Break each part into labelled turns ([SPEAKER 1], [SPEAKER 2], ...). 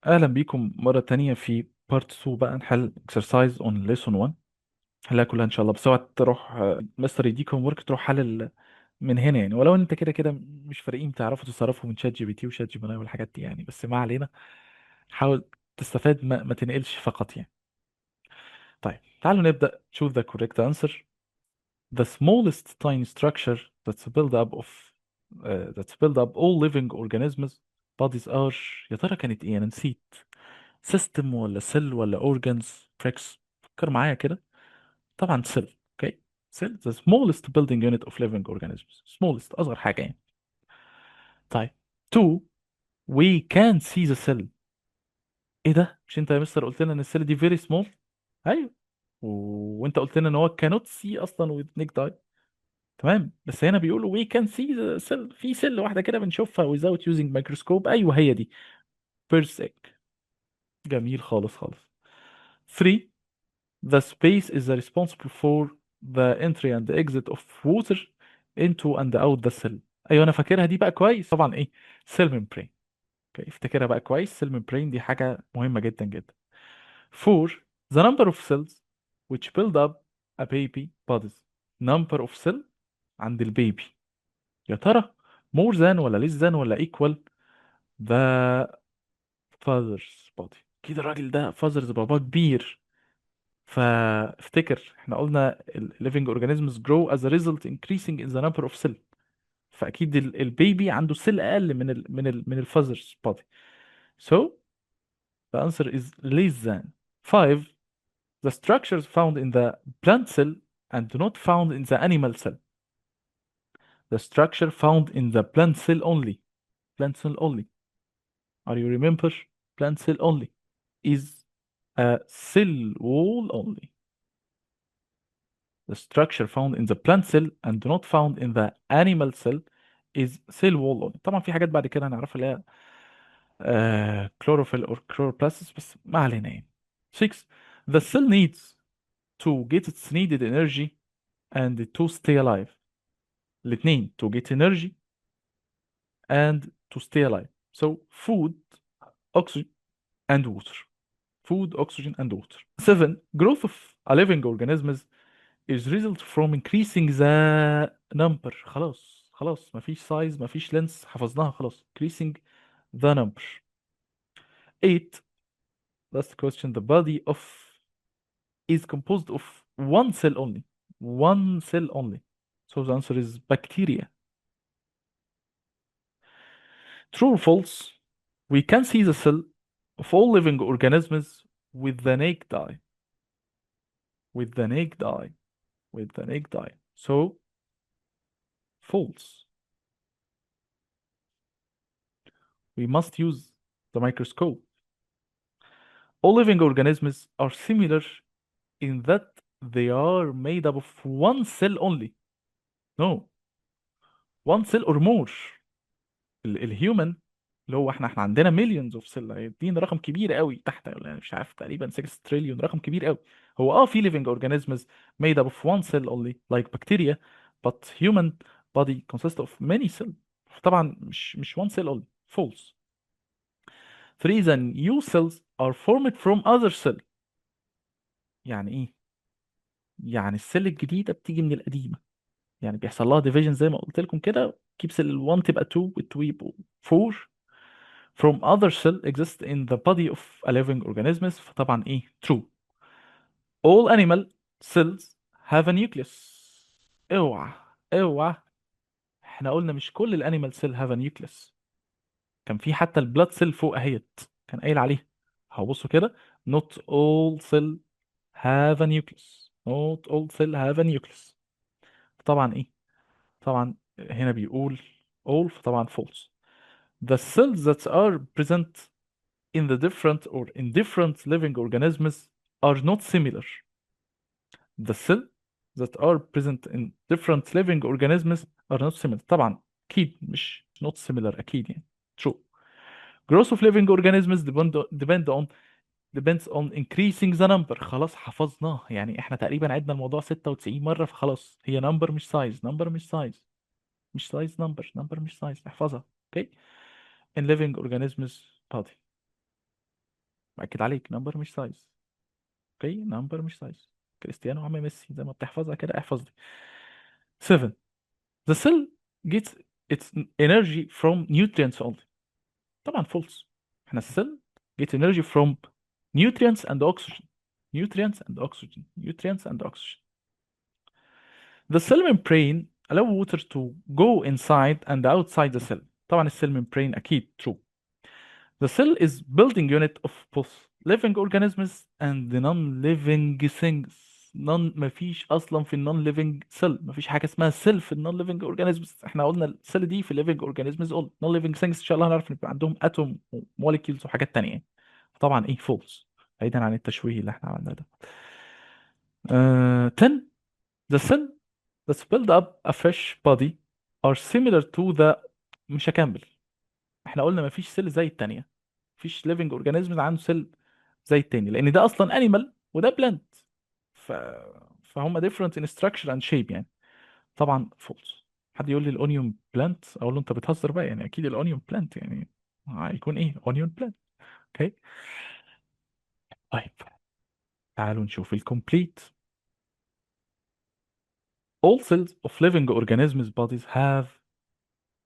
[SPEAKER 1] أهلا بيكم مرة تانية في بارت 2 بقى نحل exercise on lesson 1. نحلها كلها إن شاء الله، بس اوعى تروح مستر يديكم ورك تروح حل من هنا يعني، ولو إن أنت كده كده مش فارقين تعرفوا تتصرفوا من شات جي بي تي وشات جيميناي والحاجات دي يعني، بس ما علينا. حاول تستفاد، ما تنقلش فقط يعني. طيب تعالوا نبدأ. choose the correct answer. The smallest tiny structure that's built up all living organisms bodies are. يا ترى كانت ايه؟ انا نسيت. سيستم ولا سيل ولا اورجانز بريكس؟ فكر معايا كده. طبعا سيل. اوكي. سيل the smallest building unit of living organisms. smallest اصغر حاجه يعني. طيب. two. we can see the cell. ايه ده؟ مش انت يا مستر قلت لنا ان السيل دي very small؟ ايوه. وانت قلت لنا ان هو cannot see اصلا with naked eye. تمام، بس هنا بيقولوا we can see the cell. في سيل واحده كده بنشوفها without using microscope. ايوه هي دي. first egg. جميل خالص خالص. 3. The space is responsible for the entry and exit of water into and out the cell. ايوه انا فاكرها دي بقى كويس طبعا. ايه؟ cell membrane. اوكي، افتكرها بقى كويس. cell membrane دي حاجة مهمة جدا جدا. 4. The number of cells which build up a baby bodies. number of cell عند البيبي. يا ترى more than ولا less than ولا equal the father's body؟ كده الراجل ده father's بابا كبير. فافتكر احنا قلنا living organisms grow as a result increasing in the number of cell. فاكيد البيبي عنده سيل اقل من الفازر's body. So the answer is less than. 5. The structures found in the plant cell and not found in the animal cell. The structure found in the plant cell only. Plant cell only. Are you remember? Plant cell only is a cell wall only. The structure found in the plant cell and not found in the animal cell is cell wall only. طبعا في حاجات بعد كده هنعرفها اللي هي chlorophyll or chloroplasts، بس ما علينا يعني. 6. The cell needs to get its needed energy and to stay alive. الاثنين to get energy and to stay alive. So food, oxygen and water. Food, oxygen and water. 7. Growth of a living organism is result from increasing the number. خلاص خلاص، مفيش size مفيش length، حفظناها خلاص. increasing the number. 8. Last question. The body of is composed of one cell only. One cell only. So the answer is bacteria. True or false? We can see the cell of all living organisms with the naked eye. With the naked eye. With the naked eye. So false. We must use the microscope. All living organisms are similar in that they are made up of one cell only. No, one cell or more. الهيومن اللي هو احنا عندنا millions of cell، هيدينا رقم كبير قوي تحت، يعني مش عارف تقريبا 6 تريليون، رقم كبير قوي. هو في living organisms made up of one cell only like bacteria, but human body consists of many cells. طبعا مش one cell only. False. 3. The new cells are formed from other cell. يعني ايه؟ يعني السيل الجديدة بتيجي من القديمة، يعني بيحصل لها division زي ما قلت لكم كده. keep cell 1 تبقى 2 وال 2 يبقوا 4 from other cell exist in the body of a living organisms. فطبعا ايه؟ true. all animal cells have a nucleus. اوعى اوعى، احنا قلنا مش كل الانيمال سيل have a nucleus. كان في حتى البلاد سيل فوق اهيت كان قايل عليها. هبصوا كده. not all cell have a nucleus. not all cell have a nucleus. طبعا ايه؟ طبعا هنا بيقول all، فطبعا false. The cells that are present in the different or in different living organisms are not similar. The cells that are present in different living organisms are not similar. طبعا أكيد مش not similar أكيد يعني. True. Growth of living organisms depends on increasing the number. خلاص حفظناه يعني، احنا تقريبا عدنا الموضوع 96 مرة، فخلاص هي number مش size. number مش size. مش size number مش size. احفظها. اوكي. in living organisms body. باكد عليك، نمبر مش سايز. اوكي، نمبر مش سايز. كريستيانو عم ميسي زي ما بتحفظها كده احفظ دي. 7. The cell gets its energy from nutrients only. طبعا false. احنا السيل get energy from nutrients and oxygen. nutrients and oxygen. nutrients and oxygen. The cell membrane allow water to go inside and outside the cell. طبعا السيل membrane أكيد true. The cell is building unit of both living organisms and the non-living things. مفيش اصلا في النون ليفنج سيل، مفيش حاجه اسمها سيل في النون ليفنج اورجانيزمز. احنا قلنا السيل دي في الليفنج اورجانيزمز، قلنا نون ليفنج ثينجز ان شاء الله هنعرف يبقى عندهم اتوم وموليكيولز وحاجات تانية. طبعا ايه فولس، بعيدا عن التشويه اللي احنا عملناه ده. 10. The cell that's built up a fish body are similar to the. مش هكمل. احنا قلنا مفيش سيل زي التانية، مفيش ليفنج اورجانيزم عنده سيل زي التاني، لان ده اصلا انيمال وده بلانت. ف... فهم different in structure and shape يعني. طبعا فولس. حد يقول لي الاونيون بلانت، اقول له انت بتهزر بقى، يعني اكيد الاونيون بلانت يعني هيكون ايه اونيون بلانت. اوكي. طيب تعالوا نشوف الكومبليت. all cells of living organisms bodies have.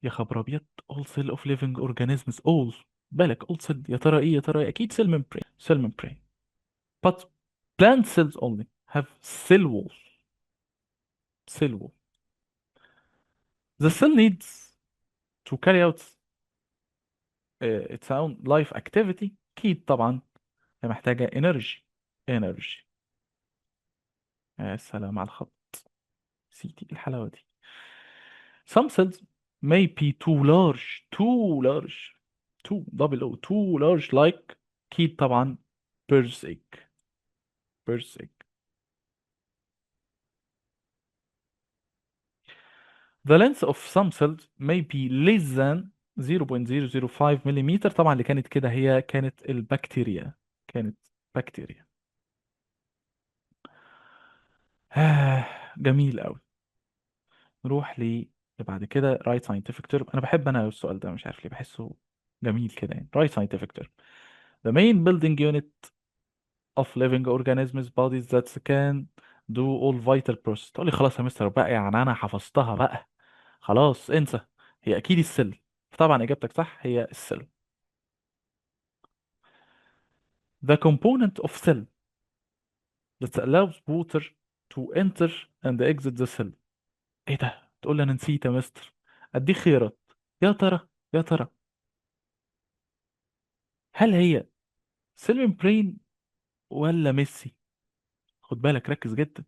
[SPEAKER 1] يا خبر ابيض. all cell of living organisms all. بالك all cell، يا ترى ايه، يا ترى إيه؟ اكيد cell membrane. cell membrane. but plant cells only have cell wall. cell wall. The cell needs to carry out its own life activity. اكيد طبعا هي محتاجة energy. energy. يا سلام على الخط. سيتي الحلاوة دي. some cells may be too large. too large. too double O too large like. اكيد طبعا bird's egg. bird's egg. the length of some cells may be less than 0.005 مليمتر. طبعا اللي كانت كده هي كانت البكتيريا. كانت بكتيريا. جميل قوي. نروح ل بعد كده right scientific term. انا بحب انا السؤال ده مش عارف ليه بحسه جميل كده يعني. right scientific term. the main building unit of living organisms bodies that can do all vital process. تقول لي خلاص يا مستر بقى، يعني انا حفظتها بقى خلاص انسى. هي اكيد السل. طبعا اجابتك صح، هي السل. the component of cell that allows water to enter and exit the cell. ايه ده، تقول لي انا نسيت يا مستر. اديك خيارات. يا ترى، يا ترى هل هي سيلفين برين ولا ميسي؟ خد بالك ركز جدا.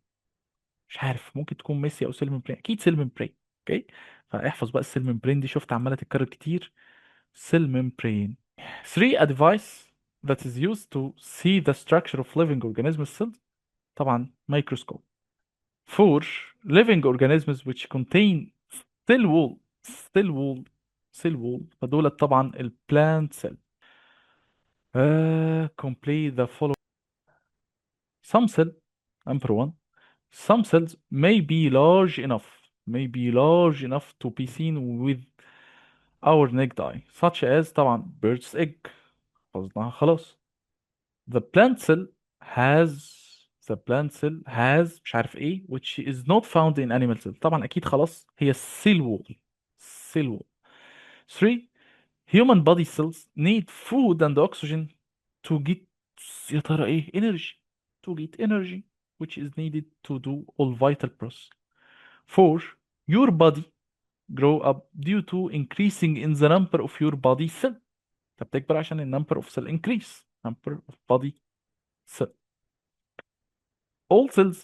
[SPEAKER 1] مش عارف، ممكن تكون ميسي او سيلفين برين، اكيد سيلفين برين. اوكي. فاحفظ بقى السيلفين برين دي، شفت عماله تتكرر كتير. سيلفين برين. 3 advice that is used to see the structure of living organisms cells. طبعا microscope. 4 living organisms which contain cell wall. cell wall. cell wall فدول طبعا البلانت cell. complete the following. some cell. number 1. some cells may be large enough to be seen with our naked eye such as طبعا bird's egg. حفظناها خلاص. the plant cell has مش عارف ايه which is not found in animal cell. طبعا اكيد خلاص هي cell wall. cell wall. 3. human body cells need food and oxygen to get. يا ترى ايه energy. to get energy which is needed to do all vital process. 4. your body grow up due to increasing in the number of your body cell. انت بتكبر عشان ال number of cell increase. number of body cell. all cells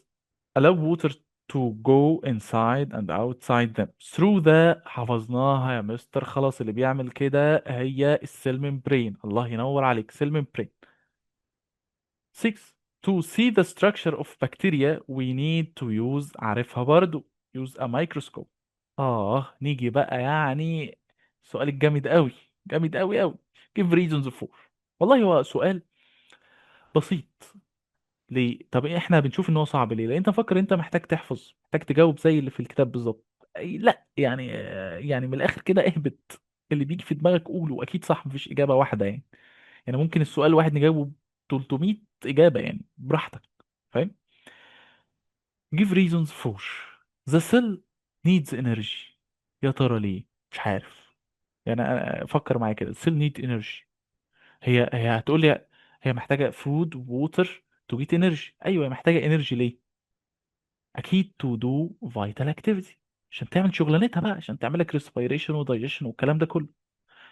[SPEAKER 1] allow water to go inside and outside them through the. حفظناها يا مستر خلاص، اللي بيعمل كده هي السيل ممبرين. الله ينور عليك، سيل ممبرين. 6. to see the structure of bacteria we need to use. عارفها برضو. use a microscope. نيجي بقى يعني سؤال الجامد قوي. جامد قوي قوي. give reasons for. والله هو سؤال بسيط. ليه؟ طب احنا بنشوف ان هو صعب ليه؟ لان انت فكر انت محتاج تحفظ، محتاج تجاوب زي اللي في الكتاب بالظبط. لا يعني يعني من الاخر كده اهبط اللي بيجي في دماغك قوله، اكيد صح، مفيش اجابه واحده يعني. يعني ممكن السؤال واحد نجاوبه 300 اجابه يعني براحتك. فاهم؟ give reasons for the cell needs energy. يا ترى ليه؟ مش عارف. يعني انا افكر معايا كده، cell need energy. هي هتقول لي هي محتاجه food water to get energy. ايوه، هي محتاجه energy ليه؟ اكيد to do vital activity، عشان تعمل شغلانتها بقى، عشان تعمل لك respiration و digestion والكلام ده كله.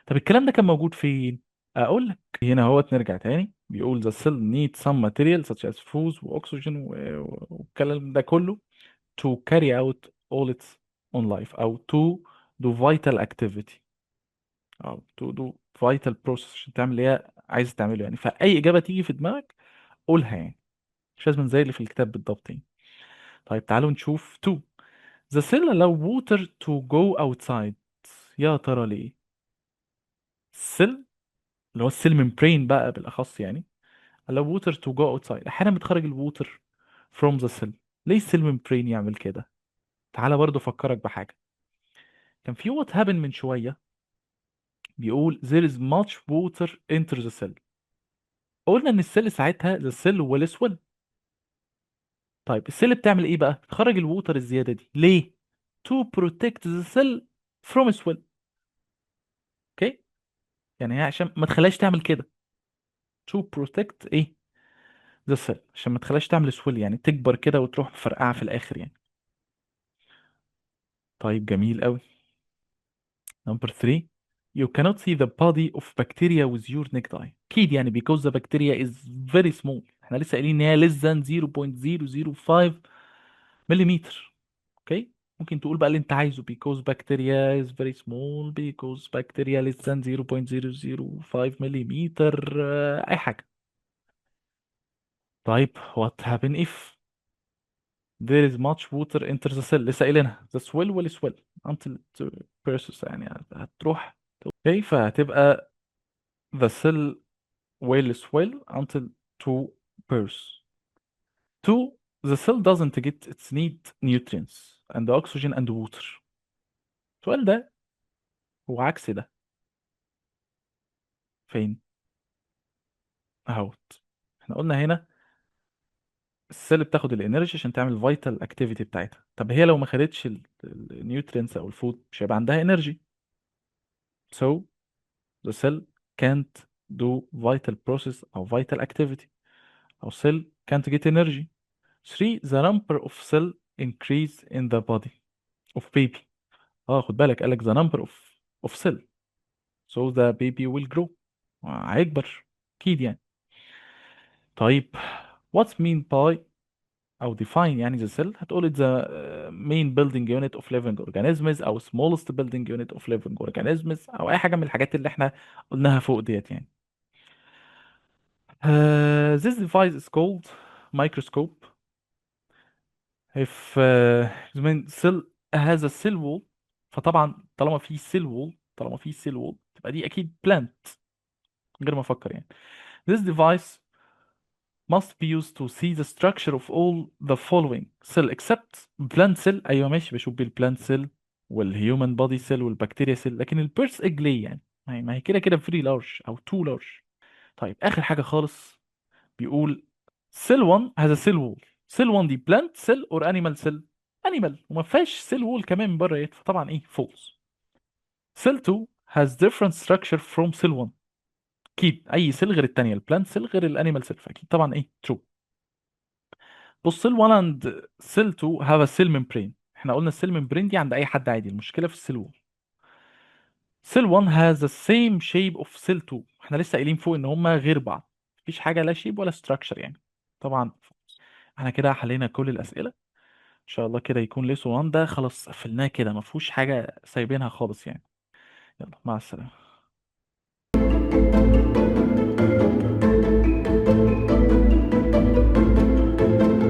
[SPEAKER 1] طب الكلام ده كان موجود فين؟ اقول لك هنا اهوت. نرجع تاني، بيقول the cell needs some material such as food واكسجين والكلام ده كله to carry out all its own life، او to do vital activity، او to do vital process، عشان تعمل اللي هي عايز تعمله يعني. فاي اجابه تيجي في دماغك قولها يعني، مش لازم زي اللي في الكتاب بالضبط يعني. طيب تعالوا نشوف 2. The cell allow water to go outside. يا ترى ليه؟ السيل اللي هو السيل ممبرين بقى بالاخص يعني allow water to go outside، احيانا بتخرج الووتر from the cell. ليه السيل ممبرين يعمل كده؟ تعالى برضو افكرك بحاجه. كان في وات هابن من شويه، بيقول there is much water enter the cell. قلنا ان السيل ساعتها the cell will swell. طيب السيل بتعمل ايه بقى؟ بتخرج الووتر الزياده دي ليه؟ to protect the cell from swell. اوكي، يعني هي عشان ما تخليهاش تعمل كده. to protect ايه؟ the cell، عشان ما تخليهاش تعمل swell، يعني تكبر كده وتروح مفرقعه في الاخر يعني. طيب جميل قوي. Number 3. You cannot see the body of bacteria with your naked eye. أكيد يعني because the bacteria is very small. احنا لسه قايلين إن هي less than 0.005 مليمتر. اوكي، ممكن تقول بقى اللي أنت عايزه because bacteria is very small because bacteria less than 0.005 مليمتر، أي حاجة. طيب what happen if there is much water enter the cell؟ لسه قايلينها the swell will swell until it bursts، يعني هتروح. اوكي، فهتبقى the cell will swell until to burst. Two, the cell doesn't get its need nutrients and oxygen and water. السؤال ده هو عكس ده. فين؟ اهوت. احنا قلنا هنا السيل بتاخد الانرجي عشان تعمل الفيتال اكتيفيتي بتاعتها. طب هي لو ما خدتش النيوترينز او الفود مش هيبقى عندها انرجي. So the cell can't do vital process او vital activity، او cell can't get energy. 3. The number of cell increase in the body of baby. اه خد بالك، قالك the number of cell so the baby will grow، هيكبر اكيد يعني. طيب what's mean by او define يعني the cell؟ هتقول the main building unit of living organisms او smallest building unit of living organisms، او اي حاجه من الحاجات اللي احنا قلناها فوق ديت يعني. This device is called microscope. if when cell has a cell wall، فطبعا طالما في cell wall تبقى دي اكيد plant، من غير ما افكر يعني. This device must be used to see the structure of all the following cell except plant cell. ايوه ماشي، بشوف بالبلانت سيل والهيومن بودي سيل والبكتيريا سيل، لكن البيرس ايج ليه يعني؟ ما هي كده كده فري لارج او تو لارج. طيب اخر حاجه خالص، بيقول cell 1 has a cell wall. cell 1 دي plant cell or animal cell؟ animal، وما فيهاش cell wall كمان من بره يد، فطبعا ايه false. cell 2 has different structure from cell 1. اكيد اي سيل غير التانية، البلانت سيل غير الانيمال سيل، فاكيد طبعا ايه true. بص سيل 1 and سيل 2 have a cell membrane. احنا قلنا السيل membrane دي عند اي حد عادي، المشكله في السيل وول. سيل 1 has the same shape of سيل 2. احنا لسه قايلين فوق ان هما غير بعض، مفيش حاجه لا شيب ولا structure يعني. طبعا احنا كده حلينا كل الاسئله. ان شاء الله كده يكون ليسون 1 ده خلاص قفلناه كده، ما فيهوش حاجه سايبينها خالص يعني. يلا مع السلامه.